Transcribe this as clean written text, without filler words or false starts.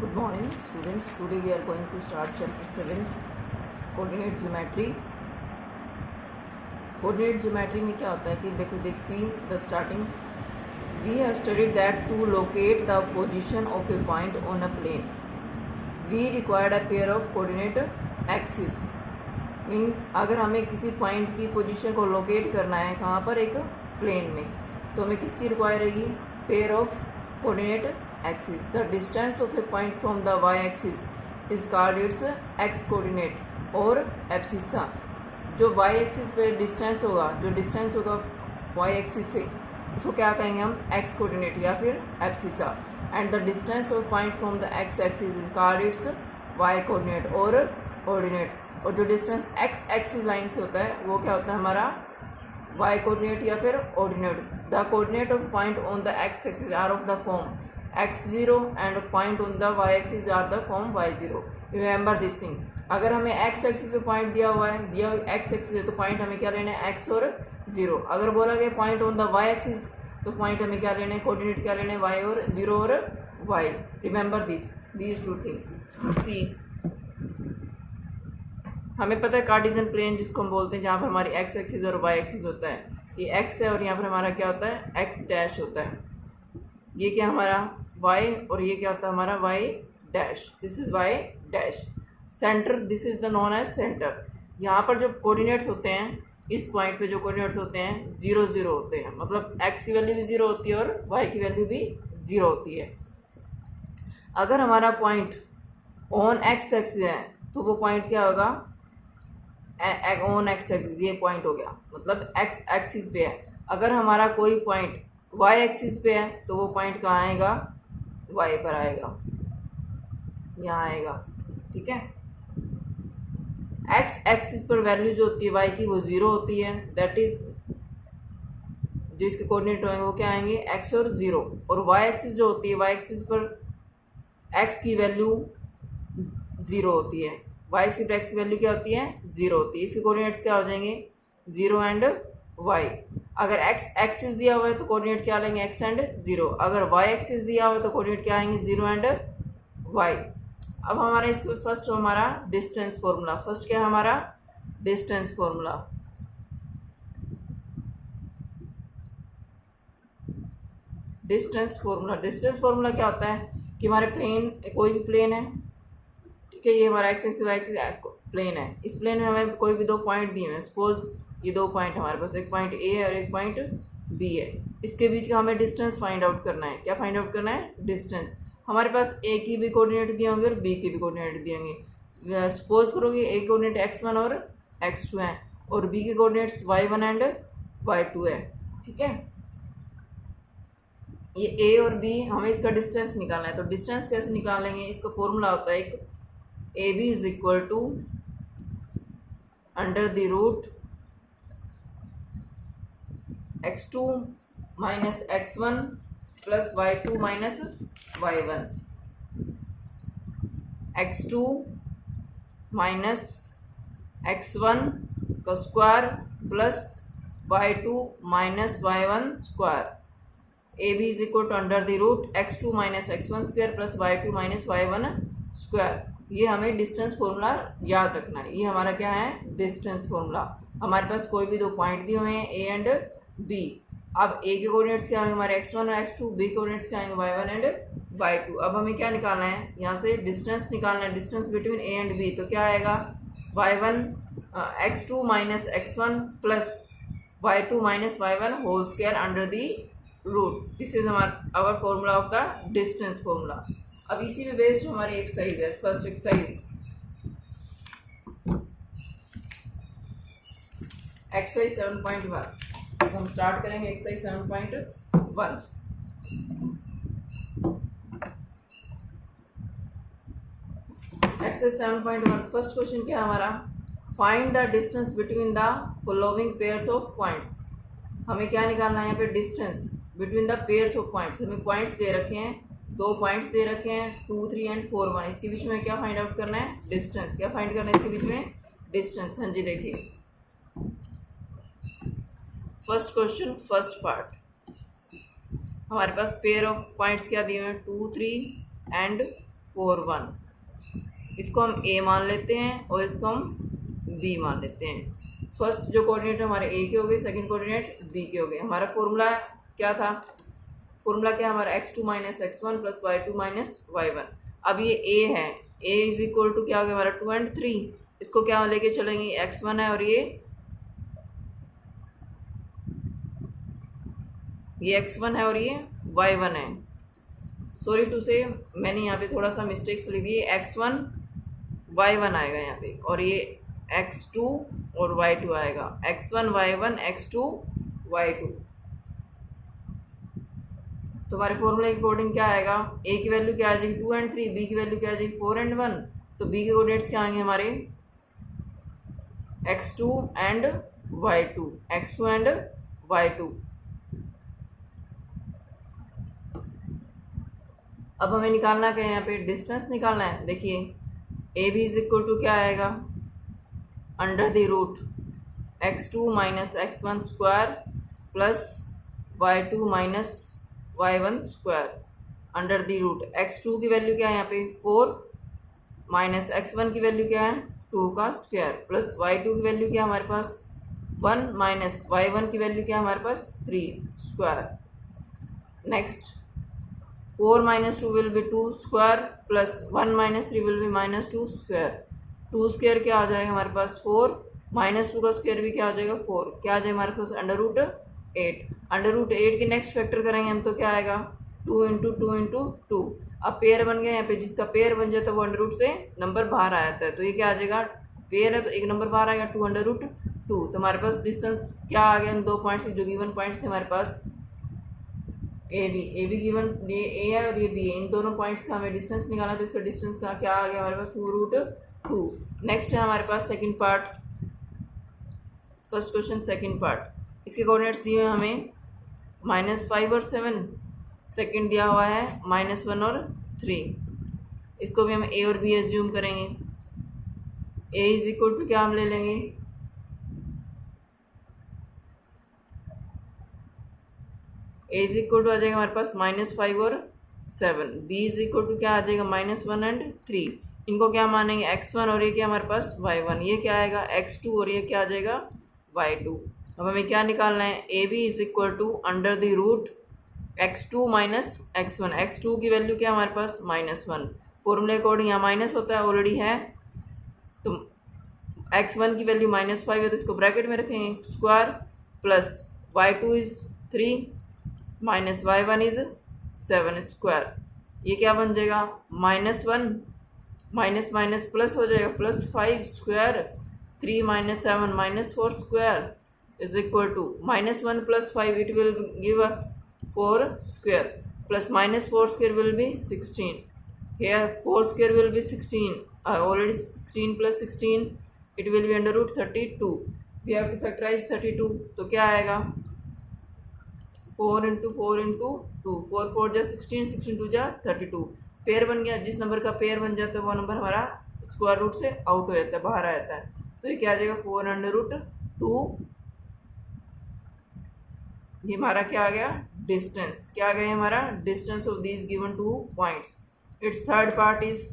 Good morning students. Today we are going to start chapter 7 coordinate geometry. Coordinate geometry में क्या होता है कि देख see the starting. We have studied that to locate the position of a point on a plane we required a pair of coordinate axes. Means अगर हमें किसी point की पोजीशन को लोकेट करना है कहाँ पर, एक प्लेन में, तो हमें किसकी रिक्वायर रहेगी, pair of coordinate axis. The distance of a point from the Y axis is called its X coordinate और एब्सिसा. जो वाई एक्सिस पे डिस्टेंस होगा, जो डिस्टेंस होगा वाई एक्सिस से, उसको क्या कहेंगे हम, एक्स कोऑर्डिनेट या फिर abscissa. And the distance of point from the X axis is called its Y coordinate और ऑर्डिनेट. और जो डिस्टेंस एक्स एक्सिस लाइन से होता है वो क्या होता है हमारा, वाई कोऑर्डिनेट या फिर ordinate. The coordinate of point on the X axis are of the form x0 and point on the y axis are the form y0. Remember this thing. अगर हमें x एक्सिस पे point दिया हुआ है, दिया x axis है, तो point हमें क्या लेना है, x और 0. अगर बोला गया point on the y axis, तो पॉइंट हमें क्या लेना है, कोऑर्डिनेट क्या लेना है, y और 0 और y. Remember these two things. See, हमें पता है कार्टेशियन प्लेन जिसको हम बोलते हैं, जहाँ पर हमारी x एक्सिस और y एक्सिस होता है, ये x है और यहाँ पर हमारा क्या होता है, x डैश होता है. ये क्या हमारा y और ये क्या होता है हमारा y dash. This is y dash. Centre, this is the known as centre. यहाँ पर जो कोऑर्डिनेट्स होते हैं, इस पॉइंट पे जो कोऑर्डिनेट्स होते हैं 0 0 होते हैं, मतलब x की वैल्यू भी 0 होती है और y की वैल्यू भी 0 होती है. अगर हमारा पॉइंट ऑन x एक्सिस है तो वो पॉइंट क्या होगा, ऑन x एक्सिस, ये पॉइंट हो गया, मतलब x एक्सिस पे है. अगर हमारा कोई पॉइंट y एक्सिस पे है तो वो पॉइंट कहाँ आएगा, y पर आएगा, यहाँ आएगा. ठीक है. x एक्सिस पर वैल्यू जो होती है y की वो 0 होती है. दैट इज जो इसके कोऑर्डिनेट होंगे वो क्या आएंगे, x और 0. और y एक्सिस जो होती है, y एक्सिस पर x की वैल्यू 0 होती है. y एक्सिस पर x की वैल्यू क्या होती है, 0 होती है. इसके कोऑर्डिनेट्स क्या हो जाएंगे, 0 एंड y. अगर x एक्सिस दिया हुआ है तो कोऑर्डिनेट क्या लेंगे, x एंड 0. अगर y एक्सिस दिया हुआ है तो कोऑर्डिनेट क्या आएंगे, 0 एंड y. अब हमारा इसमें फर्स्ट हमारा डिस्टेंस फॉर्मूला. फर्स्ट क्या है हमारा, distance formula. Distance formula. Distance formula क्या होता है कि हमारे प्लेन, कोई भी प्लेन है, ठीक है, ये हमारा X axis Y axis plane है. इस प्लेन में हमें कोई भी दो पॉइंट दिए हैं. सपोज ये दो पॉइंट हमारे पास, एक पॉइंट ए है और एक पॉइंट बी है. इसके बीच का हमें डिस्टेंस फाइंड आउट करना है. क्या फाइंड आउट करना है, डिस्टेंस. हमारे पास ए की भी कोऑर्डिनेट दिए होंगे और बी की भी कोऑर्डिनेट दिए होंगे. सपोज करोगे ए के कोऑर्डिनेट x1 और x2 हैं और बी के कोऑर्डिनेट्स y1 एंड y2 है. ठीक है. ये ए और बी, हमें इसका डिस्टेंस निकालना है. तो डिस्टेंस कैसे निकालेंगे, इसका फॉर्मूला होता है एक, A B is equal to under the root x2 minus x1 plus y2 minus y1. x2 minus x1 का square plus y2 minus y1 square. A B is equal to under the root x2 minus x1 square plus y2 minus y1 square. ये हमें distance formula याद रखना है. ये हमारा क्या है, डिस्टेंस फॉर्मूला. हमारे पास कोई भी दो पॉइंट दिए हुए हैं ए एंड बी. अब ए के कोऑर्डिनेट्स क्या होंगे हमारे x1 और x2, बी के कोऑर्डिनेट्स क्या आएंगे y1 एंड y2. अब हमें क्या निकालना है, यहाँ से डिस्टेंस निकालना है, distance between A and B. तो क्या आएगा, y1 x2 minus x1 plus y2 minus y1 whole square under the root. This is our formula of the distance formula. अब इसी में बेस्ड हमारी एक्सरसाइज है. First exercise, exercise 7.1. हम start करेंगे एक्सरसाइज 7.1. एक्सरसाइज 7.1 फर्स्ट क्वेश्चन क्या है हमारा, find the distance between the following pairs of points. हमें क्या निकालना है यहाँ पे, distance between the pairs of points. हमें पॉइंट्स दे रखे हैं, दो पॉइंट्स दे रखे हैं 2 3 एंड 4 1. इसके बीच में क्या फाइंड आउट करना है, डिस्टेंस. क्या फाइंड करना है इसके बीच में, डिस्टेंस. हाँ जी, देखिए फर्स्ट क्वेश्चन, फर्स्ट पार्ट. हमारे पास पेयर ऑफ पॉइंट्स क्या दिए हुए हैं, 2 3 एंड 4 1। इसको हम a मान लेते हैं और इसको हम b मान लेते हैं। फर्स्ट जो कोऑर्डिनेट हमारे a के हो गए, सेकंड कोऑर्डिनेट b के हो गए। हमारा फॉर्मूला क्या था? फॉर्मूला क्या हमारा x2 minus x1 plus y2 minus y1। अब ये a है, a इज इक्वल टू क्या हो गया हमारा 2 and 3। इसको क्या लेके चलेंगे, x1 है और ये x1 है और ये y1 है। सॉरी टू से मैंने यहाँ पे थोड़ा सा मिस्टेक्स लिख दी, x1 y1 आएगा यहाँ पे और ये x2 और y2 आएगा, x1 y1 x2 y2। तो हमारे फॉर्मूले के अकॉर्डिंग क्या आएगा, a की वैल्यू क्या आ जाएगी 2 and 3, b की वैल्यू क्या आ जाएगी 4 and 1। तो b के कोऑर्डिनेट्स क्या आएंगे हमारे x2 and y2, x2 and y2। अब हमें निकालना क्या है, यहाँ पे डिस्टेंस निकालना है। देखिए A B is equal to क्या आएगा, under the root x2 minus x1 square plus y2 minus y1 square under the root. x2 की वैल्यू क्या है यहाँ पे 4 माइनस x1 की वैल्यू क्या है 2 का स्क्वायर प्लस y2 की वैल्यू क्या है हमारे पास 1 माइनस y1 की वैल्यू क्या है हमारे पास 3 square. Next 4 minus 2 will be 2 square plus 1 minus 3 will be minus 2 square। 2 square क्या आ जाएगा हमारे पास 4 माइनस 2 का स्क्वायर भी क्या आ जाएगा 4, क्या आ जाएगा हमारे पास अंडर रूट 8। अंडर रूट 8 के नेक्स्ट फैक्टर करेंगे हम तो क्या आएगा 2 इंटू 2 इंटू 2। अब पेयर बन गया यहाँ पे, जिसका पेयर बन जाता है वो अंडर रूट से नंबर बाहर आ जाता है। तो ये क्या आ जाएगा, पेयर है तो एक नंबर बाहर आएगा 2 अंडर रूट 2। तो हमारे पास डिस्टेंस क्या आ गया इन दो पॉइंट्स जो गिवन पॉइंट्स थे हमारे पास ए बी गिवन, ये ए है और ये बी है, इन दोनों पॉइंट्स का हमें डिस्टेंस निकालना है। तो इसका डिस्टेंस का क्या आ गया हमारे पास 2 रूट 2। नेक्स्ट है हमारे पास second part, first question second part. इसके कोऑर्डिनेट्स दिए हैं हमें -5 और 7, सेकंड दिया हुआ है -1 और 3। इसको भी हम ए और बी एज्यूम करेंगे। ए इज इक्वल टू क्या हम ले लेंगे, ए इज इक्वल टू आ जाएगा हमारे पास -5 और 7। बी इज इक्वल टू क्या आ जाएगा -1 and 3। इनको क्या मानेंगे x1 और ये क्या हमारे पास y1, ये क्या आएगा x2 और ये क्या आ जाएगा y2। अब हमें क्या निकालना है, A B is equal to under the root x2 minus x1। x2 की वैल्यू क्या हमारे पास -1, फॉर्मूले अकॉर्डिंग यहाँ माइनस होता है ऑलरेडी है, तो x1 की वैल्यू -5 है तो इसको ब्रैकेट में रखेंगे square plus y2 is 3 minus y1 is 7 square. ये क्या बन जाएगा -1 माइनस माइनस प्लस हो जाएगा +5 square 3 minus 7 -4 square is equal to -1 + 5 it will give us 4 square plus -4 square will be 16। here 4 square will be 16, already 16 plus 16 it will be under root 32। we have to factorize 32, तो क्या आएगा 4 into 4 into 2, 4 4 जा 16, 16 2 जा 32। Pair बन गया, जिस number का pair बन जाता है वो नंबर हमारा स्क्वायर रूट से आउट हो जाता है, बाहर आ जाता है। तो ये क्या आ जाएगा 4 अंडर रूट 2। ये हमारा क्या आ गया डिस्टेंस, क्या आ गया हमारा distance of these given 2 points. It's third part is